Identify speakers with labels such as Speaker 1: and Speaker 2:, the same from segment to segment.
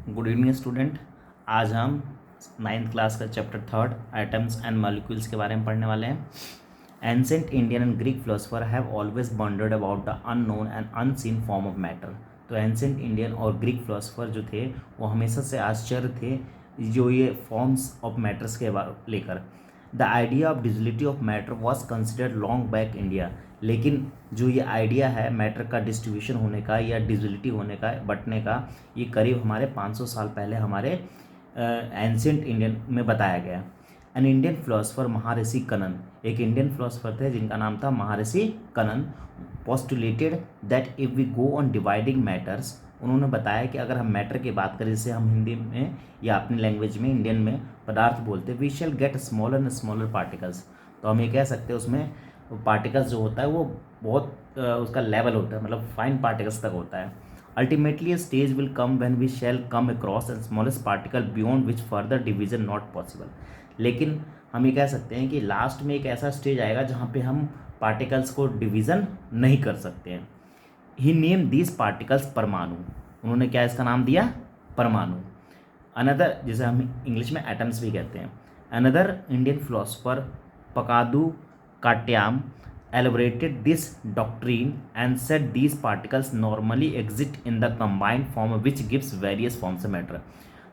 Speaker 1: Good evening student. आज हम ninth class का chapter third atoms and molecules के बारे में पढ़ने वाले हैं। Ancient Indian and Greek philosopher have always wandered about the unknown and unseen form of matter. तो एंसेंट इंडियन और ग्रीक फिलोसफर जो थे वो हमेशा से आश्चर्य थे जो ये फॉर्म्स ऑफ मैटर्स के लेकर। The idea of डिजिलिटी of matter was considered long back India. लेकिन जो ये आइडिया है मैटर का डिस्ट्रीब्यूशन होने का या डिजिलिटी होने का, बंटने का, ये करीब हमारे 500 साल पहले हमारे एंशियंट इंडियन में बताया गया। एन इंडियन फिलोसफर महर्षि कनन, एक इंडियन फिलोसफर थे जिनका नाम था Maharshi Kanad, postulated that if we go on dividing matters, उन्होंने बताया कि अगर हम मैटर की बात करें जिसे हम हिंदी में या अपनी लैंग्वेज में इंडियन में पदार्थ बोलते हैं, we shall get smaller and smaller particles. तो हम ये कह सकते हैं उसमें पार्टिकल्स जो होता है वो बहुत उसका लेवल होता है, मतलब फाइन पार्टिकल्स तक होता है। Ultimately stage will come when we shall come across and smallest particle beyond which further division not possible. लेकिन हम ये कह सकते हैं कि लास्ट में एक ऐसा स्टेज आएगा जहाँ पे हम पार्टिकल्स को डिवीज़न नहीं कर सकते हैं। ही नेम दीज पार्टिकल्स परमाणु, उन्होंने क्या इसका नाम दिया? परमाणु। अनदर, जिसे हम इंग्लिश में एटम्स भी कहते हैं। Another Indian philosopher Pakudha Katyayana elaborated this doctrine and said these particles normally exist in the combined form which gives various forms of matter।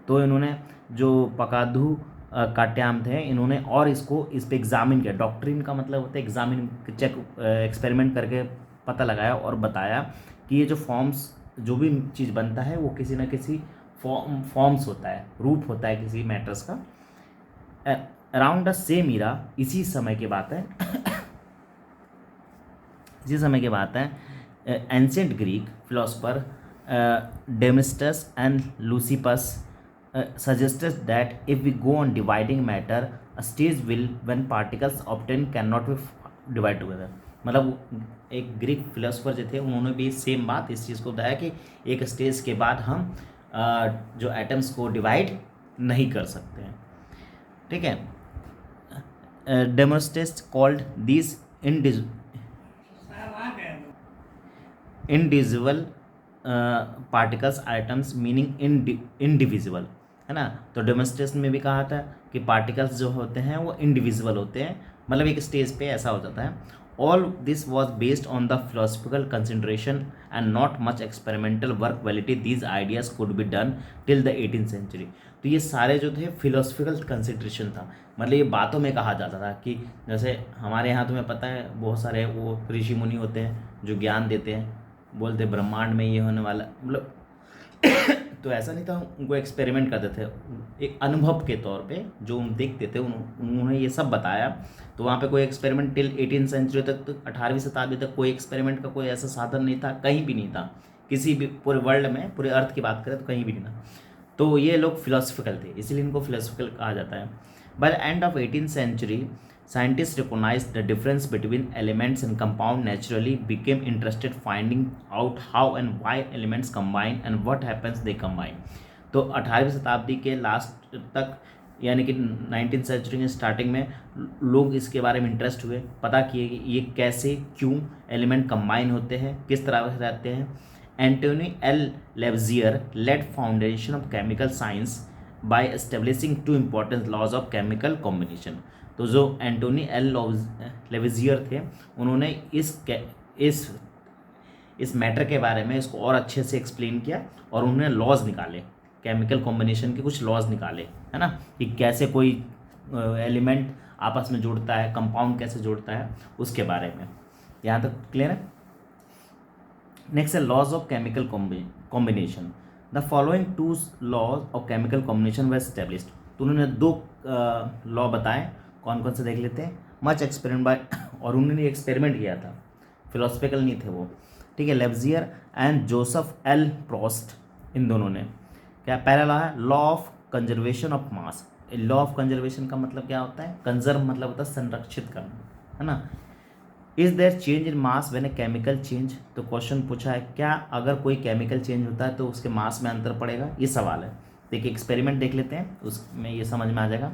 Speaker 1: तो इन्होंने जो पकादू काट्याम थे, इन्होंने और इसको इस पे एग्जामिन किया। डॉक्ट्रिन का मतलब होता है एग्जामिन, चेक, एक्सपेरिमेंट करके पता लगाया और बताया कि ये जो फॉर्म्स, जो भी चीज़ बनता है वो किसी न किसी फॉर्म्स होता है, रूप होता है किसी मैटर्स का। अराउंड द सेम ईरा, इसी समय की बात है इसी समय की बात है, ancient Greek philosopher Democritus and Leucippus suggested that if we go on dividing matter, a stage will when particles obtained cannot be divide together। मतलब एक ग्रीक फिलोसफर जो थे उन्होंने भी सेम बात इस चीज़ को बताया कि एक स्टेज के बाद हम जो एटम्स को डिवाइड नहीं कर सकते हैं। ठीक है। Democritus called this indivisible particles atoms meaning indivisible, है ना। तो डेमोन्स्ट्रेशन में भी कहा था कि पार्टिकल्स जो होते हैं वो इंडिविजिबल होते हैं, मतलब एक स्टेज पे ऐसा हो जाता है। All this was based on the philosophical consideration and not much experimental work validity these ideas could be done till the 18th century. तो ये सारे जो थे फिलोसफिकल कंसिडरेशन था, मतलब ये बातों में कहा जाता था कि जैसे हमारे यहाँ तुम्हें पता है बहुत सारे वो ऋषि मुनि होते हैं जो ज्ञान देते हैं, बोलते ब्रह्मांड में ये होने वाला, मतलब तो ऐसा नहीं था, उनको एक्सपेरिमेंट करते थे एक अनुभव के तौर पे, जो हम देखते थे उन्होंने ये सब बताया। तो वहाँ पे कोई एक्सपेरिमेंट टिल 18th सेंचुरी तक, तो 18वीं शताब्दी तक कोई एक्सपेरिमेंट का कोई ऐसा साधन नहीं था, कहीं भी नहीं था, किसी भी पूरे वर्ल्ड में, पूरे अर्थ की बात करें तो कहीं भी नहीं था। तो ये लोग फिलोसफिकल थे, इसीलिए इनको फिलोसफिकल कहा जाता है। By the end of 18th century scientists recognized the difference between elements and compound, naturally became interested finding out how and why elements combine and what happens they combine। तो 18वीं शताब्दी के last तक, यानी कि 19th century के starting में लोग इसके बारे में इंटरेस्ट हुए, पता किए कि ये कैसे, क्यों एलिमेंट कंबाइन होते हैं, किस तरह से रहते हैं। Antoine L Lavoisier laid foundation of chemical science by establishing two important laws of chemical combination. तो जो एंटोनी एल लेविजियर थे, उन्होंने इस मैटर के बारे में इसको और अच्छे से एक्सप्लेन किया और उन्होंने लॉज निकाले, केमिकल कॉम्बिनेशन के कुछ लॉज निकाले, है ना, कि कैसे कोई एलिमेंट आपस में जुड़ता है, कंपाउंड कैसे जुड़ता है, उसके बारे में। यहाँ तक क्लियर है। नेक्स्ट है laws of chemical combination. The following two laws of chemical combination were established. तो उन्होंने दो लॉ बताए, कौन कौन से देख लेते हैं। मच एक्सपेरिमेंट बाय, और उन्होंने एक्सपेरिमेंट किया था, फिलोसफिकल नहीं थे वो, ठीक है। लेवजियर एंड जोसेफ एल प्रोस्ट, इन दोनों ने क्या, पहला लॉ है law of conservation of mass. Law of conservation का मतलब क्या होता है? कंजर्व मतलब होता है संरक्षित करना, है ना। Is there change in mass when a chemical change. तो क्वेश्चन पूछा है क्या अगर कोई केमिकल चेंज होता है तो उसके मास में अंतर पड़ेगा, ये सवाल है। देखिए एक्सपेरिमेंट देख लेते हैं, उसमें ये समझ में आ जाएगा।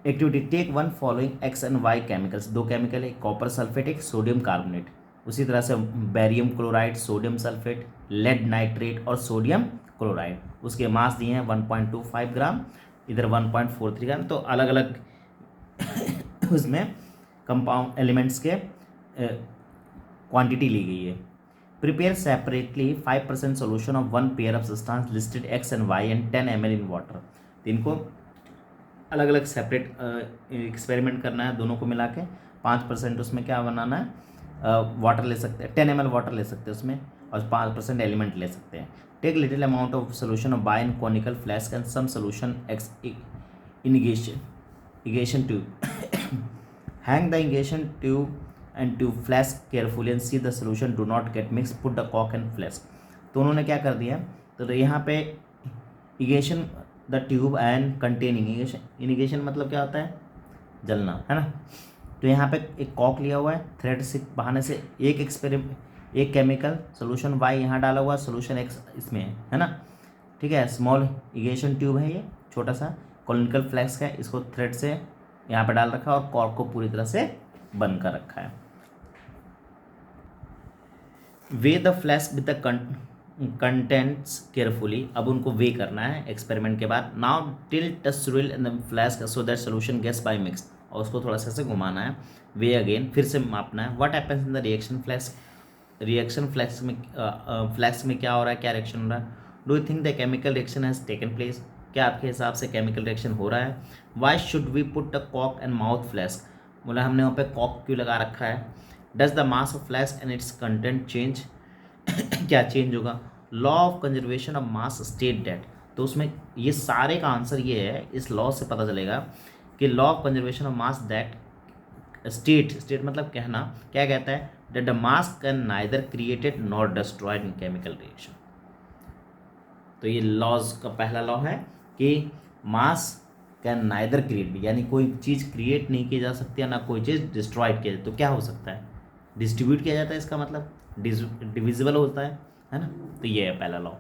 Speaker 1: Activity, take one following X and Y chemicals. दो केमिकल है, कॉपर सल्फेट, एक सोडियम कार्बोनेट। उसी तरह से barium chloride, sodium sulphate, lead nitrate और सोडियम क्लोराइड। उसके मास दिए हैं 1.25 ग्राम, इधर 1.43 ग्राम। तो अलग अलग उसमें कंपाउंड एलिमेंट्स के क्वांटिटी ली गई है। Prepare separately 5% solution of one pair of substance listed X and Y and 10 ml in water. तो इनको अलग अलग सेपरेट एक्सपेरिमेंट करना है, दोनों को मिला के 5% उसमें क्या बनाना है, वाटर ले सकते हैं, 10 ml वाटर ले सकते हैं उसमें, और 5% एलिमेंट ले सकते हैं। Take little amount of solution of by in conical flask and some solution X igation tube hang the igation tube and tube flask carefully and see the solution do not get mixed, put the cork and flask। तो उन्होंने क्या कर दिया, तो यहाँ पे igation the tube and containing ignition मतलब क्या होता है, जलना, है ना। तो यहाँ पे एक कॉक लिया हुआ है, थ्रेड से बहाने से एक केमिकल सोल्यूशन वाई यहाँ डाला हुआ है, सोल्यूशन एक्स इसमें है ना, ठीक है। स्मॉल इगेशन ट्यूब है ये, छोटा सा कॉनिकल फ्लैस्क है, इसको थ्रेड से यहाँ पे डाल रखा है और कॉर्क को पूरी तरह से बंद कर रखा है। Weigh the flask with the contents carefully, अब उनको वे करना है एक्सपेरिमेंट के बाद। Now tilt the swirl in the flask so that solution gets by mix, और उसको थोड़ा सा ऐसे घुमाना है। वे अगेन, फिर से मापना है। What happens in the reaction flask में क्या हो रहा है, क्या रिएक्शन हो रहा है। Do you think the chemical reaction has taken place, क्या आपके हिसाब से केमिकल रिएक्शन हो रहा है। Why should we put the कॉक एंड माउथ फ्लैस्क, बोला हमने वहाँ पे कॉक क्यों लगा रखा है। Does the mass of flask and its content change, क्या चेंज होगा। Law of conservation of mass state that, तो उसमें ये सारे का आंसर ये है, इस लॉ से पता चलेगा कि law of conservation of mass that state मतलब कहना, क्या कहता है, that the mass can neither created nor destroyed in chemical reaction. तो ये लॉज का पहला लॉ है कि मास कैन नाइदर क्रिएट, यानी कोई चीज़ क्रिएट नहीं की जा सकती है ना कोई चीज़ डिस्ट्रॉयड किया जाए, तो क्या हो सकता है, डिस्ट्रीब्यूट किया जाता है, इसका मतलब डिविजिबल होता है ना। तो ये है पहला लॉ।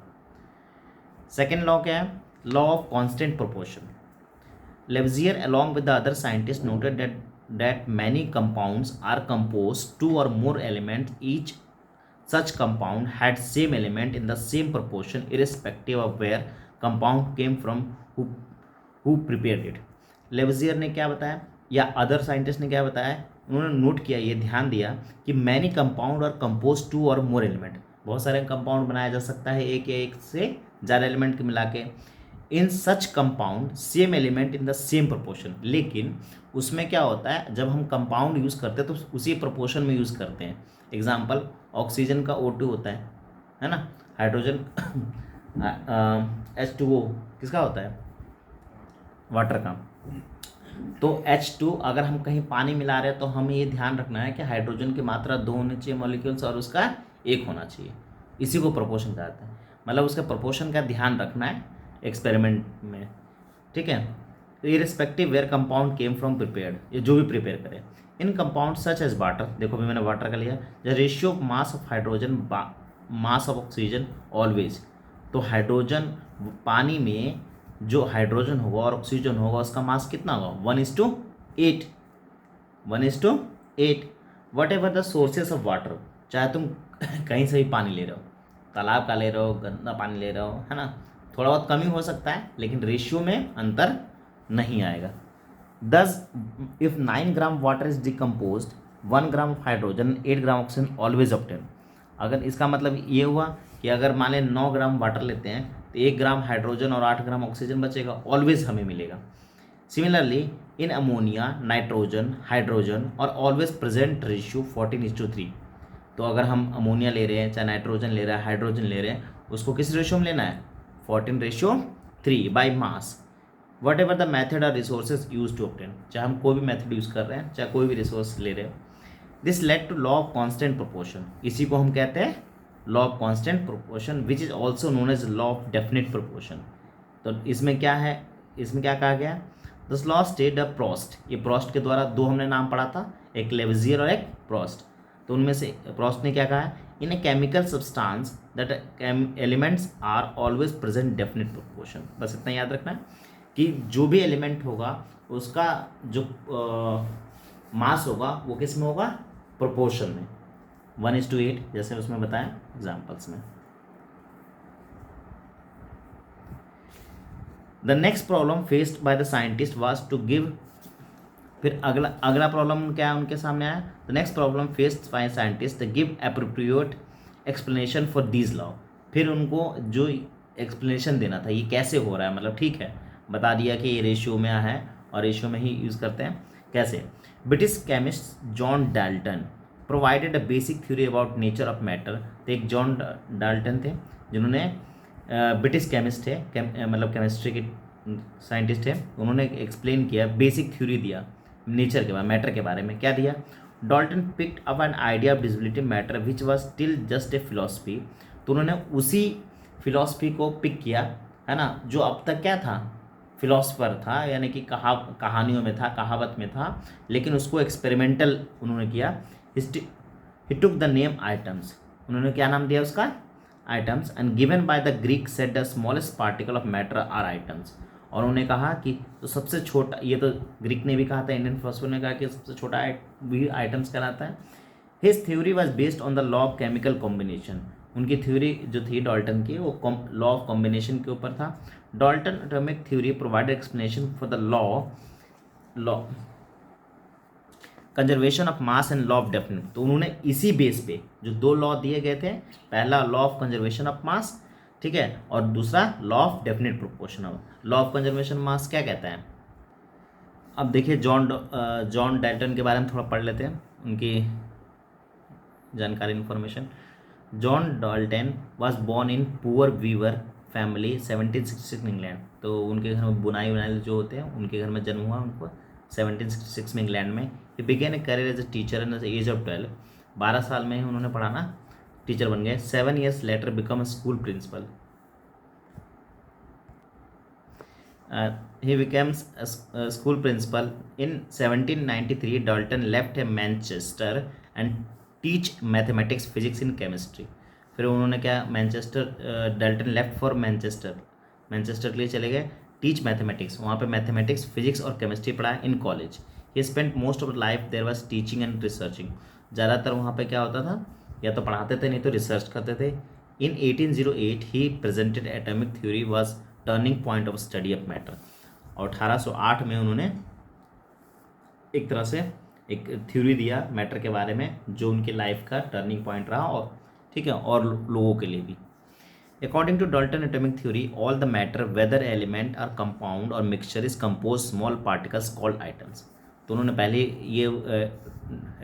Speaker 1: सेकेंड लॉ क्या है, law of constant proportion. Lavoisier along with the other scientist noted that many compounds are composed two or more elements, each such compound had same element in the same proportion irrespective of where compound came from, who prepared it। लेवजियर ने क्या बताया, या other scientist ने क्या बताया, उन्होंने note किया, ये ध्यान दिया कि मैनी कंपाउंड और कंपोज टू और मोर एलिमेंट, बहुत सारे कंपाउंड बनाया जा सकता है एक या एक से ज़्यादा एलिमेंट के मिला के। In such compound same element in the same proportion, लेकिन उसमें क्या होता है, जब हम कंपाउंड यूज़ करते हैं तो उसी प्रोपोर्शन में यूज़ करते हैं। एग्जांपल, ऑक्सीजन का O2 होता है ना, हाइड्रोजन H2O किसका होता है, वाटर का। तो H2 अगर हम कहीं पानी मिला रहे हैं तो हमें ये ध्यान रखना है कि हाइड्रोजन की मात्रा 2 होनी चाहिए मॉलिक्यूल्स और उसका 1 होना चाहिए, इसी को प्रोपोर्शन कहते हैं। मतलब उसका प्रोपोर्शन का ध्यान रखना है एक्सपेरिमेंट में, ठीक है। Irrespective where compound came from prepared, ये जो भी प्रिपेयर करे। In compound such as water, देखो भी मैंने वाटर का लिया, the ratio of mass of hydrogen mass of oxygen always. तो हाइड्रोजन, पानी में जो हाइड्रोजन होगा और ऑक्सीजन होगा उसका मास कितना होगा, 1:8, 1:8। What ever the sources of water, चाहे तुम कहीं से भी पानी ले रहे हो, तालाब का ले रहे हो, गंदा पानी ले रहे हो, है ना, थोड़ा बहुत कमी हो सकता है लेकिन रेशियो में अंतर नहीं आएगा। दस if 9 gram water is decompose 1 gram of hydrogen 8 gram oxygen always obtain. अगर इसका मतलब ये हुआ कि अगर मान लें 9 ग्राम वाटर लेते हैं तो 1 ग्राम हाइड्रोजन और 8 ग्राम ऑक्सीजन बचेगा, ऑलवेज हमें मिलेगा। Similarly in ammonia, nitrogen, hydrogen और ऑलवेज प्रेजेंट रेशियो 14:3। तो अगर हम अमोनिया ले रहे हैं, चाहे नाइट्रोजन ले रहे हैं, हाइड्रोजन ले रहे हैं, उसको किस रेशियो में लेना है, 14:3 by mass. What ever the method और रिसोर्सेज यूज टू ऑब्टेन, चाहे हम कोई भी मैथड यूज़ कर रहे हैं, चाहे कोई भी रिसोर्स ले रहे हैं। This lead to law of constant proportion, इसी को हम कहते हैं law of constant proportion, which is also known as law of definite proportion. तो इसमें क्या है, इसमें क्या कहा गया, this law state the Proust, ये प्रोस्ट के द्वारा दो हमने नाम पढ़ा था, एक लेवजियर और एक प्रोस्ट। तो उनमें से प्रोस्ट ने क्या कहा है, in a chemical substance that elements are always present definite proportion. बस इतना याद रखना है कि जो भी एलिमेंट होगा उसका जो मास होगा वो किस में होगा, प्रोपोर्शन में, 1:8, जैसे उसमें बताया एग्जाम्पल्स में। The next problem faced by the scientist was to give, फिर अगला अगला प्रॉब्लम क्या उनके सामने आया, the next problem faced by scientist give appropriate explanation for these law. फिर उनको जो एक्सप्लेनेशन देना था ये कैसे हो रहा है, मतलब ठीक है बता दिया कि ये रेशियो में है और रेशियो में ही यूज़ करते हैं, कैसे। British chemist John Dalton provided a basic theory about nature of matter. तो एक जॉन डाल्टन थे जिन्होंने ब्रिटिश केमिस्ट थे, मतलब केमिस्ट्री के साइंटिस्ट थे, उन्होंने एक्सप्लेन किया, बेसिक थ्योरी दिया नेचर के बारे, मैटर के बारे में। क्या दिया, Dalton picked up an idea of divisibility matter which was still just a philosophy. तो उन्होंने उसी फिलोसफी को पिक किया, है ना, जो अब तक क्या था, फिलोसफर था, यानी कि कहानियों में था, कहावत में था, लेकिन उसको एक्सपेरिमेंटल उन्होंने किया। He took the name atoms, उन्होंने क्या नाम दिया उसका, atoms, and given by the Greek said the smallest particle of matter are atoms. और उन्होंने कहा कि तो सबसे छोटा, ये तो ग्रीक ने भी कहा था, इंडियन फिलोसफर ने कहा कि सबसे छोटा भी आइटम्स कहलाता है। His theory was based on the law of chemical combination. उनकी थ्योरी जो थी डाल्टन की वो लॉ ऑफ कॉम्बिनेशन के ऊपर था। Dalton atomic theory provided explanation for the law conservation of mass and law of definite. तो उन्होंने इसी बेस पे जो दो लॉ दिए गए थे, पहला law of conservation of mass, ठीक है, और दूसरा law of definite proportion. Law of conservation mass क्या कहता है, अब देखिए जॉन डाल्टन के बारे में थोड़ा पढ़ लेते हैं, उनकी जानकारी information. John Dalton was born in poor weaver family 1766 England. तो उनके घर में बुनाई जो होते हैं उनके घर में जन्म हुआ उनको 1766 में इंग्लैंड में। He began a career as a teacher in the age of 12। 12 साल में ही उन्होंने पढ़ाना, टीचर बन गए। 7 years later become a school principal. He becomes a school principal in 1793. Dalton left Manchester and teach mathematics, physics and chemistry. फिर उन्होंने क्या, Manchester, Dalton left for Manchester के लिए चले गए, टीच मैथमेटिक्स, वहाँ पे मैथमेटिक्स, फिजिक्स और केमिस्ट्री पढ़ाया in college. He spent most of life there was teaching and researching. ज़्यादातर वहाँ पे क्या होता था, या तो पढ़ाते थे नहीं तो रिसर्च करते थे। इन 1808 he presented atomic theory was turning point of study of matter. और 1808 में उन्होंने एक तरह से एक थ्योरी दिया मैटर के बारे में, जो उनकी लाइफ का टर्निंग पॉइंट रहा, और ठीक है, और लोगों के लिए भी। According to Dalton atomic theory all the matter whether element और कंपाउंड और mixture is compose small particles called atoms. तो उन्होंने पहले ये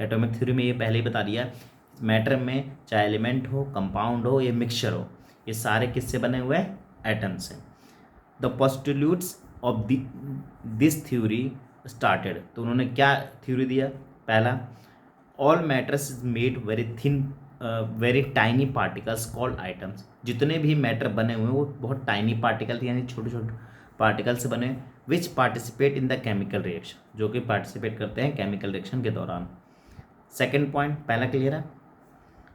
Speaker 1: एटॉमिक थ्योरी में ये पहले ही बता दिया, मैटर में चाहे एलिमेंट हो, कंपाउंड हो या मिक्सचर हो, ये सारे किससे बने हुए हैं, एटम्स हैं। The postulates of this theory started. तो उन्होंने क्या थ्योरी दिया, पहला, all matters is made very thin very tiny particles called items. जितने भी मैटर बने हुए हैं वो बहुत टाइनी पार्टिकल, यानी छोटे छोटे पार्टिकल से बने, which participate in the chemical reaction, जो कि पार्टिसिपेट करते हैं केमिकल रिएक्शन के दौरान। सेकेंड पॉइंट, पहला क्लियर है।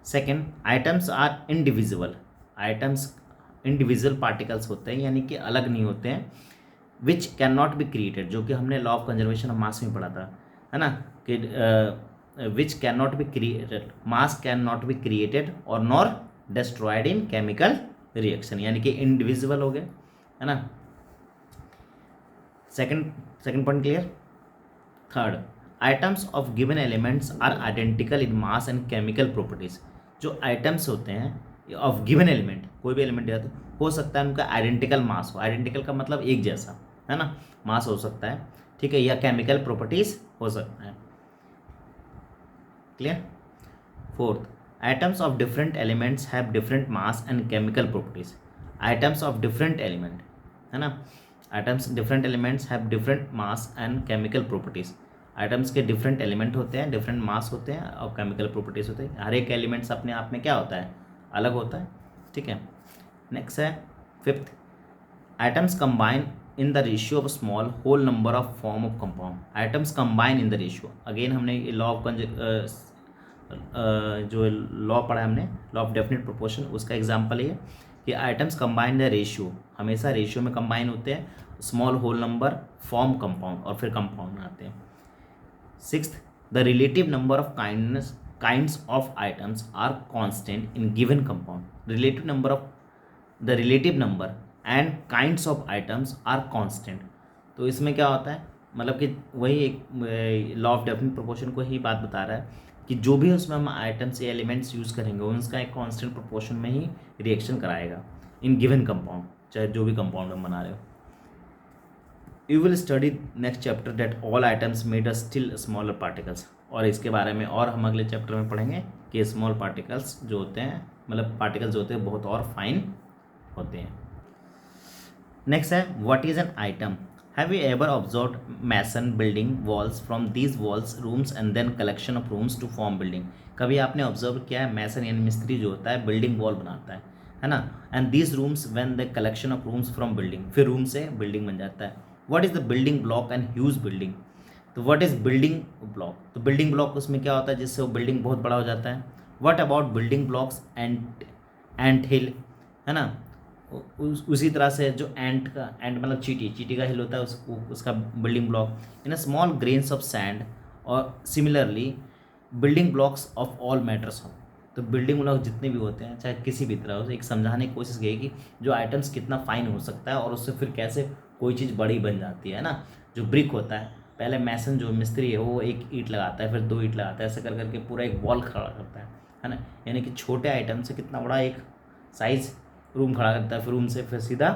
Speaker 1: Second, atoms are indivisible. Atoms individual particles होते हैं, यानी कि अलग नहीं होते हैं। Which can not be created, जो कि हमने law of conservation of mass में पढ़ा था, है ना, कि which can not be created, mass can not be created और nor destroyed in chemical reaction, यानी कि इंडिविजिबल हो गए, है ना। Second point clear. Third, atoms of given elements are identical in mass and chemical properties. जो atoms होते हैं ऑफ गिवन एलिमेंट, कोई भी एलिमेंट दिया हो सकता है उनका आइडेंटिकल मास हो, आइडेंटिकल का मतलब एक जैसा, है ना, मास हो सकता है, ठीक है, या केमिकल प्रॉपर्टीज हो सकता है। Clear. Fourth, items of different elements have different mass and chemical properties. Items of different element, है ना, items different elements have different mass and chemical properties. Items के डिफरेंट एलिमेंट होते हैं, डिफरेंट मास होते हैं और केमिकल प्रॉपर्टीज होते हैं। हर एक एलिमेंट्स अपने आप में क्या होता है, अलग होता है, ठीक है। नेक्स्ट है fifth, atoms combine in the ratio of small whole number of form of compound. Atoms combine in the ratio, again हमने लॉ ऑफ जो लॉ पढ़ा है हमने, लॉ ऑफ डेफिनेट प्रोपोर्शन, उसका एग्जांपल ये कि आइटम्स कंबाइन द रेशियो, हमेशा ratio में कंबाइन होते हैं, small whole number form compound और फिर कंपाउंड आते हैं। Sixth, the relative number of kinds of items are constant in given compound. Relative number, and kinds of items are constant. तो इसमें क्या होता है, मतलब कि वही एक लॉ ऑफ डेफिनेट प्रोपोर्शन को ही बात बता रहा है कि जो भी उसमें हम आइटम्स या एलिमेंट्स यूज़ करेंगे उनका एक कांस्टेंट प्रोपोर्शन में ही रिएक्शन कराएगा इन गिवन कंपाउंड, चाहे जो भी कंपाउंड हम बना रहे हो। You will study next chapter that all items made a still smaller particles, और इसके बारे में और हम अगले चैप्टर में पढ़ेंगे कि स्मॉल पार्टिकल्स जो होते हैं, मतलब पार्टिकल्स जो होते हैं बहुत और फाइन होते हैं। नेक्स्ट है what is an item. Have you ever observe mason building walls from these walls rooms and then collection of rooms to form building. कभी आपने ऑब्जर्व किया है मैसन यानी मिस्त्री जो होता है बिल्डिंग वॉल बनाता है ना, and these rooms when the collection of rooms from building, फिर रूम से बिल्डिंग बन जाता है। What is the building block and huge building. तो व्हाट इज बिल्डिंग ब्लॉक, तो बिल्डिंग ब्लॉक उसमें क्या होता है जिससे वो बिल्डिंग बहुत बड़ा हो जाता है। What about building blocks and hill, है ना, उसी तरह से जो एंट मतलब चीटी का हिल होता है उसका building block in a small grains of sand, और similarly building blocks of all matters हो। तो बिल्डिंग ब्लॉक जितने भी होते हैं चाहे किसी भी तरह से, एक समझाने की कोशिश की कि जो आइटम्स कितना फाइन हो सकता है और उससे फिर कैसे कोई चीज़ बड़ी बन जाती है ना। जो ब्रिक होता है, पहले मैसन जो मिस्त्री है वो एक ईंट लगाता है, फिर दो ईंट लगाता है, ऐसे कर करके पूरा एक वॉल खड़ा करता है ना। यानी कि छोटे आइटम से कितना बड़ा एक साइज रूम खड़ा करता है, फिर रूम से फिर सीधा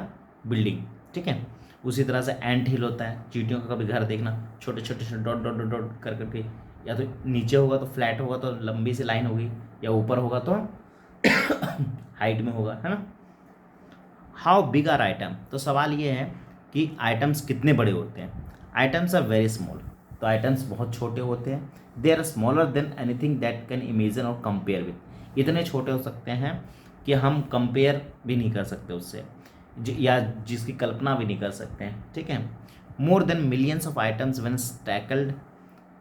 Speaker 1: बिल्डिंग, ठीक है। उसी तरह से एंट हिल होता है, चींटियों का कभी घर देखना, छोटे छोटे छोटे डॉट डॉट डॉट डॉट कर करके, या तो नीचे होगा तो फ्लैट होगा तो लंबी सी लाइन होगी, या ऊपर होगा तो हाइट में होगा, है ना। हाउ बिग आर आइटम, तो सवाल ये है कि आइटम्स कितने बड़े होते हैं। आइटम्स आर वेरी स्मॉल, तो आइटम्स बहुत छोटे होते हैं। They are smaller than anything that can imagine और कंपेयर विद, इतने छोटे हो सकते हैं कि हम कंपेयर भी नहीं कर सकते उससे, या जिसकी कल्पना भी नहीं कर सकते हैं, ठीक है। More than millions of items when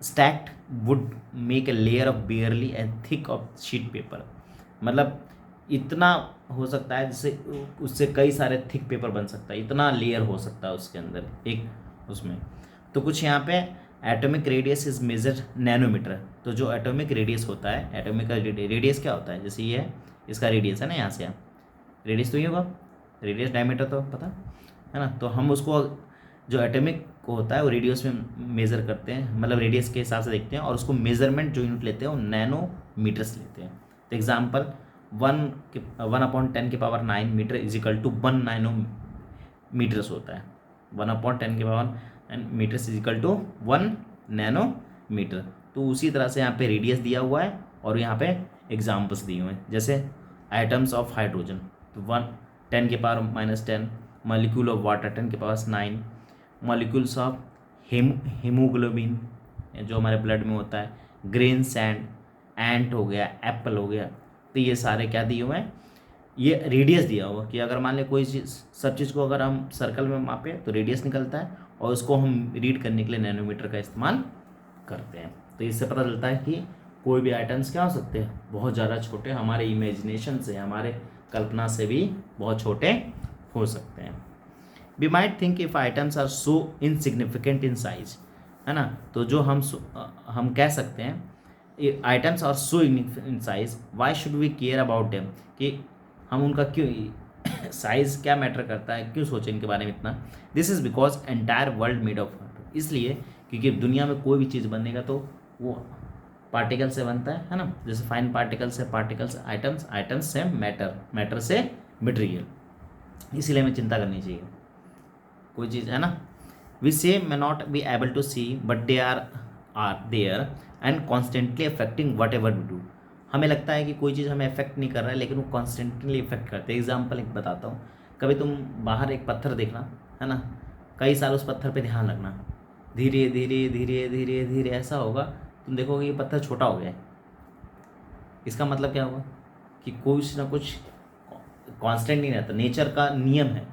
Speaker 1: stacked would make a layer of barely and thick of sheet paper, मतलब इतना हो सकता है जिससे उससे कई सारे थिक पेपर बन सकता है, इतना लेयर हो सकता है उसके अंदर एक उसमें। तो कुछ यहाँ पे atomic radius is measure nanometre, तो जो एटॉमिक रेडियस होता है, एटॉमिक का रेडियस क्या होता है, जैसे ये है इसका रेडियस है ना, यहाँ से रेडियस तो ये होगा, रेडियस डायमीटर तो पता है ना। तो हम उसको जो एटॉमिक को होता है वो रेडियस में मेज़र करते हैं, मतलब रेडियस के हिसाब से देखते हैं, और उसको मेजरमेंट जो यूनिट लेते हैं वो नैनोमीटर्स लेते हैं। तो example 1/10⁹ metre is equal to 1 nanometres होता है। 1/10⁹ metres is equal to 1 nanometre. तो उसी तरह से यहाँ पे रेडियस दिया हुआ है और यहाँ पे एग्जाम्पल्स दिए हुए हैं, जैसे आइटम्स ऑफ हाइड्रोजन तो 10⁻⁻10, molecule of water 10⁹9, molecules of haemoglobin जो हमारे ब्लड में होता है, ग्रेन सैंड, एंट हो गया, एप्पल हो गया। तो ये सारे क्या दिए हुए हैं, ये रेडियस दिया हुआ कि अगर मान लें कोई चीज़, सब चीज़ को अगर हम सर्कल में मापें तो रेडियस निकलता है, और उसको हम रीड करने के लिए नैनोमीटर का इस्तेमाल करते हैं। तो इससे पता चलता है कि कोई भी आइटम्स क्या हो सकते हैं, बहुत ज़्यादा छोटे, हमारे इमेजिनेशन से, हमारे कल्पना से भी बहुत छोटे हो सकते हैं। We might think if items are so insignificant in size, है ना। तो जो हम कह सकते हैं items are so in size, why should we care about them, कि हम उनका क्यों साइज क्या मैटर करता है, क्यों सोचें इनके बारे में इतना। This is because entire world made of, इसलिए क्योंकि दुनिया में कोई भी चीज़ बनेगा तो वो पार्टिकल से बनता है ना। जैसे फाइन पार्टिकल से पार्टिकल्स, आइटम्स, आइटम्स से मैटर, मैटर से मटेरियल, इसीलिए हमें चिंता करनी चाहिए कोई चीज़, है ना। We say may not be able to see but they are there and constantly affecting whatever we do. हमें लगता है कि कोई चीज़ हमें अफेक्ट नहीं कर रहा है, लेकिन वो कॉन्स्टेंटली इफेक्ट करते हैं। एग्जाम्पल एक बताता हूँ, कभी तुम बाहर एक पत्थर देखना, है ना, कई साल उस पत्थर पे ध्यान रखना, धीरे धीरे धीरे धीरे धीरे ऐसा होगा, तुम देखोगे ये पत्थर छोटा हो गया है। इसका मतलब क्या होगा कि कुछ ना कुछ कांस्टेंट नहीं रहता, नेचर का नियम है।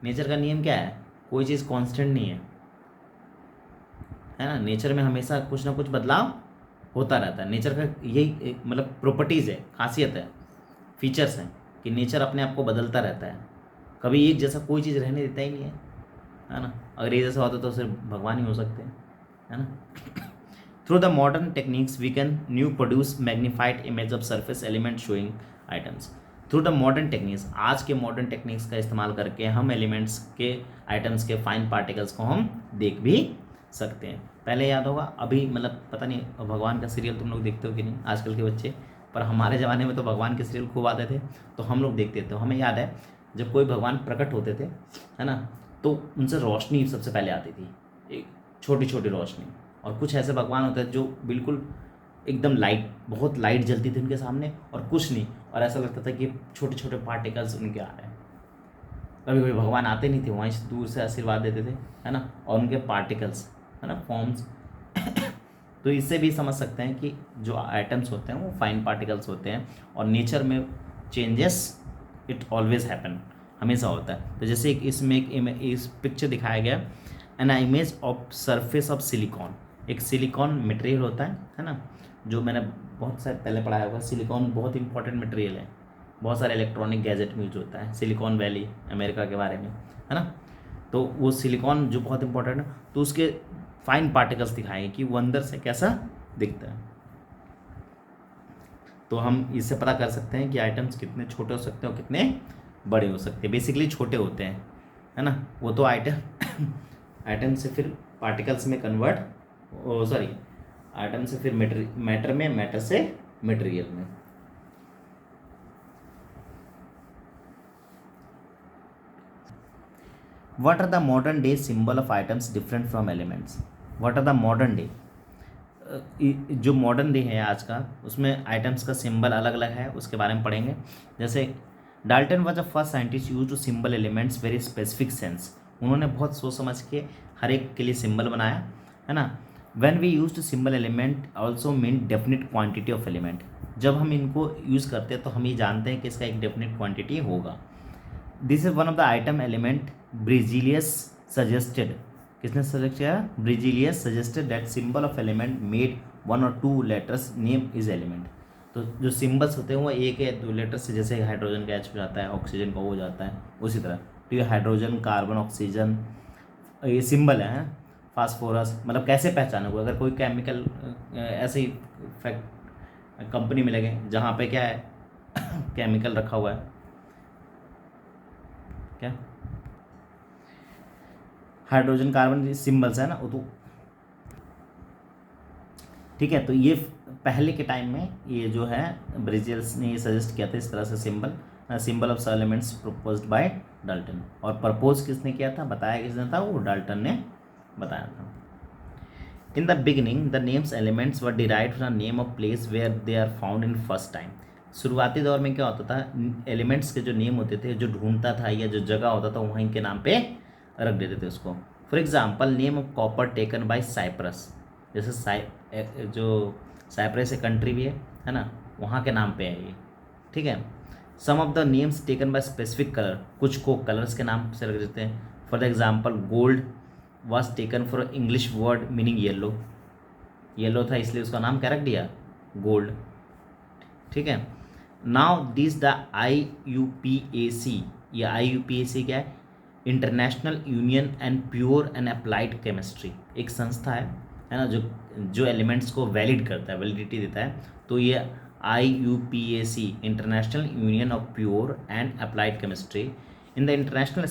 Speaker 1: नेचर का नियम क्या है, कोई चीज़ कांस्टेंट नहीं है ना। नेचर में हमेशा कुछ ना कुछ बदलाव होता रहता है। नेचर का यही मतलब प्रॉपर्टीज़ है, खासियत है, फीचर्स हैं कि नेचर अपने आप को बदलता रहता है, कभी एक जैसा कोई चीज़ रहने देता ही नहीं है ना। अगर एक जैसा होता तो सिर्फ भगवान ही हो सकते हैं, है ना। Through the modern techniques we can new produce magnified image of surface element showing items. Through the modern techniques, आज के मॉडर्न टेक्निक्स का इस्तेमाल करके हम एलिमेंट्स के आइटम्स के फाइन पार्टिकल्स को हम देख भी सकते हैं। पहले याद होगा, अभी मतलब पता नहीं भगवान का सीरियल तुम लोग देखते हो कि नहीं आजकल के बच्चे, पर हमारे ज़माने में तो भगवान के सीरियल खूब आते थे, तो हम लोग देखते थे। हमें याद है जब कोई भगवान प्रकट होते थे, है ना, तो उनसे रोशनी सबसे पहले आती थी, एक छोटी छोटी रोशनी। और कुछ ऐसे भगवान होते हैं जो बिल्कुल एकदम लाइट, बहुत लाइट जलती थी उनके सामने और कुछ नहीं, और ऐसा लगता था कि छोटे छोटे पार्टिकल्स उनके आ रहे हैं। कभी कभी भगवान आते नहीं थे, वहीं से दूर से आशीर्वाद देते थे, है ना, और उनके पार्टिकल्स, है ना, फॉर्म्स तो इससे भी समझ सकते हैं कि जो आइटम्स होते हैं वो फाइन पार्टिकल्स होते हैं, और नेचर में चेंजेस इट ऑलवेज हैपन, हमेशा होता है। तो जैसे इसमें इस पिक्चर दिखाया गया, an image of surface of silicon. एक सिलिकॉन मटेरियल होता है ना, जो मैंने बहुत सारे पहले पढ़ाया होगा। सिलिकॉन बहुत इंपॉर्टेंट मटेरियल है, बहुत सारे इलेक्ट्रॉनिक गैजेट में यूज होता है। सिलिकॉन वैली अमेरिका के बारे में, है ना, तो वो सिलिकॉन जो बहुत इंपॉर्टेंट है, तो उसके फाइन पार्टिकल्स दिखाएंगे कि वो अंदर से कैसा दिखता है। तो हम इससे पता कर सकते हैं कि आइटम्स कितने छोटे हो सकते हैं और कितने बड़े हो सकते हैं। बेसिकली छोटे होते हैं, है ना, वो तो आइटम से फिर पार्टिकल्स में कन्वर्ट, सॉरी, आइटम से फिर मैटर में, मैटर से मटेरियल में। What are the modern day symbol of items different from elements. What are the modern day, जो मॉडर्न डे है आज का, उसमें आइटम्स का सिंबल अलग अलग है, उसके बारे में पढ़ेंगे। जैसे Dalton was the first scientist use to symbol elements very specific sense. उन्होंने बहुत सोच समझ के हर एक के लिए सिंबल बनाया, है ना। When we use to symbol element also mean definite quantity of element. जब हम इनको यूज़ करते हैं तो हम ये जानते हैं कि इसका एक डेफिनेट क्वांटिटी होगा। This is one of the atom element Berzelius suggested. किसने सजेस्ट किया? Berzelius suggested that symbol of element made 1 or 2 letters name is element. तो जो सिंबल्स होते हैं वो 1 या 2 लेटर से, जैसे हाइड्रोजन का एच हो जाता है, ऑक्सीजन का O हो जाता है, उसी तरह। तो ये हाइड्रोजन, कार्बन, ऑक्सीजन, ये सिंबल है। फास्फोरस, मतलब कैसे पहचानोगे? अगर कोई केमिकल ऐसे ही फैक्ट कंपनी में लगे जहाँ पे क्या है केमिकल रखा हुआ है, क्या हाइड्रोजन, कार्बन सिंबल्स है ना, वो तो ठीक है। तो ये पहले के टाइम में ये जो है ब्रिजियल्स ने ये सजेस्ट किया था इस तरह से symbol of elements proposed by Dalton. और प्रपोज किसने किया था, बताया किसने था? वो डाल्टन ने बताया था। In the beginning the names elements were derived from the name of place where they are found in first time. शुरुआती दौर में क्या होता था, एलिमेंट्स के जो नेम होते थे, जो ढूंढता था या जो जगह होता था, वहीं के नाम पे रख देते थे उसको। For example, name of copper taken by Cyprus. जैसे जो साइप्रस एक कंट्री भी है ना, वहाँ के नाम पे है ये, ठीक है। Some of the names taken by specific colour, कुछ को कलर्स के नाम से रख देते हैं। For the example, gold was taken for English word meaning yellow. Yellow था इसलिए उसका नाम क्या रख दिया? गोल्ड, ठीक है। नाउ दिस द IUPAC, ये IUPAC क्या है? International union and pure and applied chemistry, एक संस्था है ना, जो एलिमेंट्स को वैलिड करता है, वैलिडिटी देता है। तो ये IUPAC, international union of pure and applied chemistry, in the international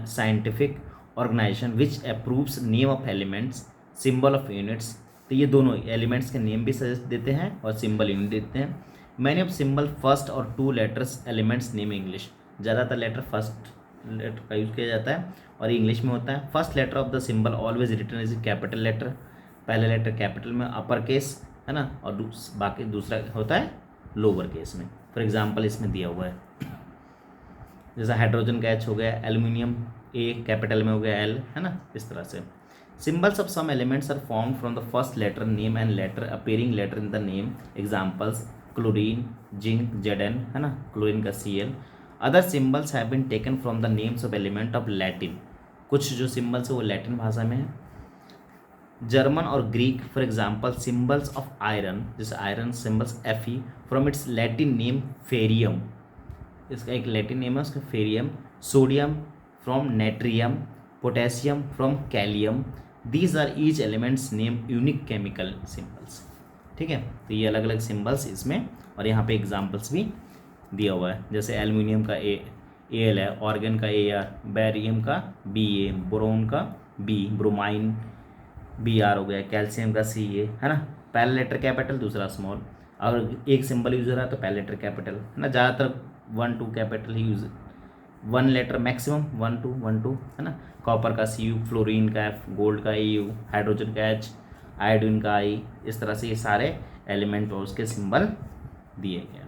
Speaker 1: scientific organisation which approves name of elements, symbol of units. तो ये दोनों एलिमेंट्स के नेम भी सजेस्ट देते हैं और सिंबल यूनिट देते हैं। मैनी ऑफ सिंबल फर्स्ट और 2 लेटर्स एलिमेंट्स नेम इंग्लिश। ज़्यादातर लेटर फर्स्ट लेटर का यूज़ किया जाता है और इंग्लिश में होता है। First letter of the symbol always written is capital letter, पहले लेटर कैपिटल में, अपर केस, है ना, और बाकी दूसरा होता है लोअर केस में। फॉर एग्जांपल इसमें दिया हुआ है, जैसे हाइड्रोजन का H हो गया, एल्यूमिनियम A कैपिटल में हो गया L, है ना, इस तरह से। Symbols of some elements are formed from the first letter name and letter appearing letter in the name. Examples, chlorine, zinc, Zn, है ना, क्लोरीन का Cl। Other symbols have been taken from the names of element of Latin. कुछ जो symbols है वो Latin भाषा में है। जर्मन और Greek, for example symbols of iron, जैसे iron symbols Fe from its Latin name ferrum, इसका एक लैटिन नेम है उसका ferrum. Sodium from natrium, potassium from kalium. These are each elements name unique chemical symbols, ठीक है। तो ये अलग अलग सिंबल्स इसमें, और यहाँ पे एग्जाम्पल्स भी दिया हुआ है, जैसे एल्युमिनियम का एल है, ऑर्गन का AR, बैरियम का BA, बोरोन का B, ब्रोमाइन BR हो गया, कैल्शियम का CA, है ना। पहला लेटर कैपिटल दूसरा स्मॉल, अगर एक सिंबल यूज हो रहा है तो पहला लेटर कैपिटल, है ना। ज़्यादातर 1-2 कैपिटल ही यूज, 1 लेटर मैक्सिमम 1-2 है ना। कॉपर का CU, फ्लोरीन का F, गोल्ड का AU, हाइड्रोजन का H, आयोडीन का I। इस तरह से ये सारे एलिमेंट और उसके सिंबल दिए गए।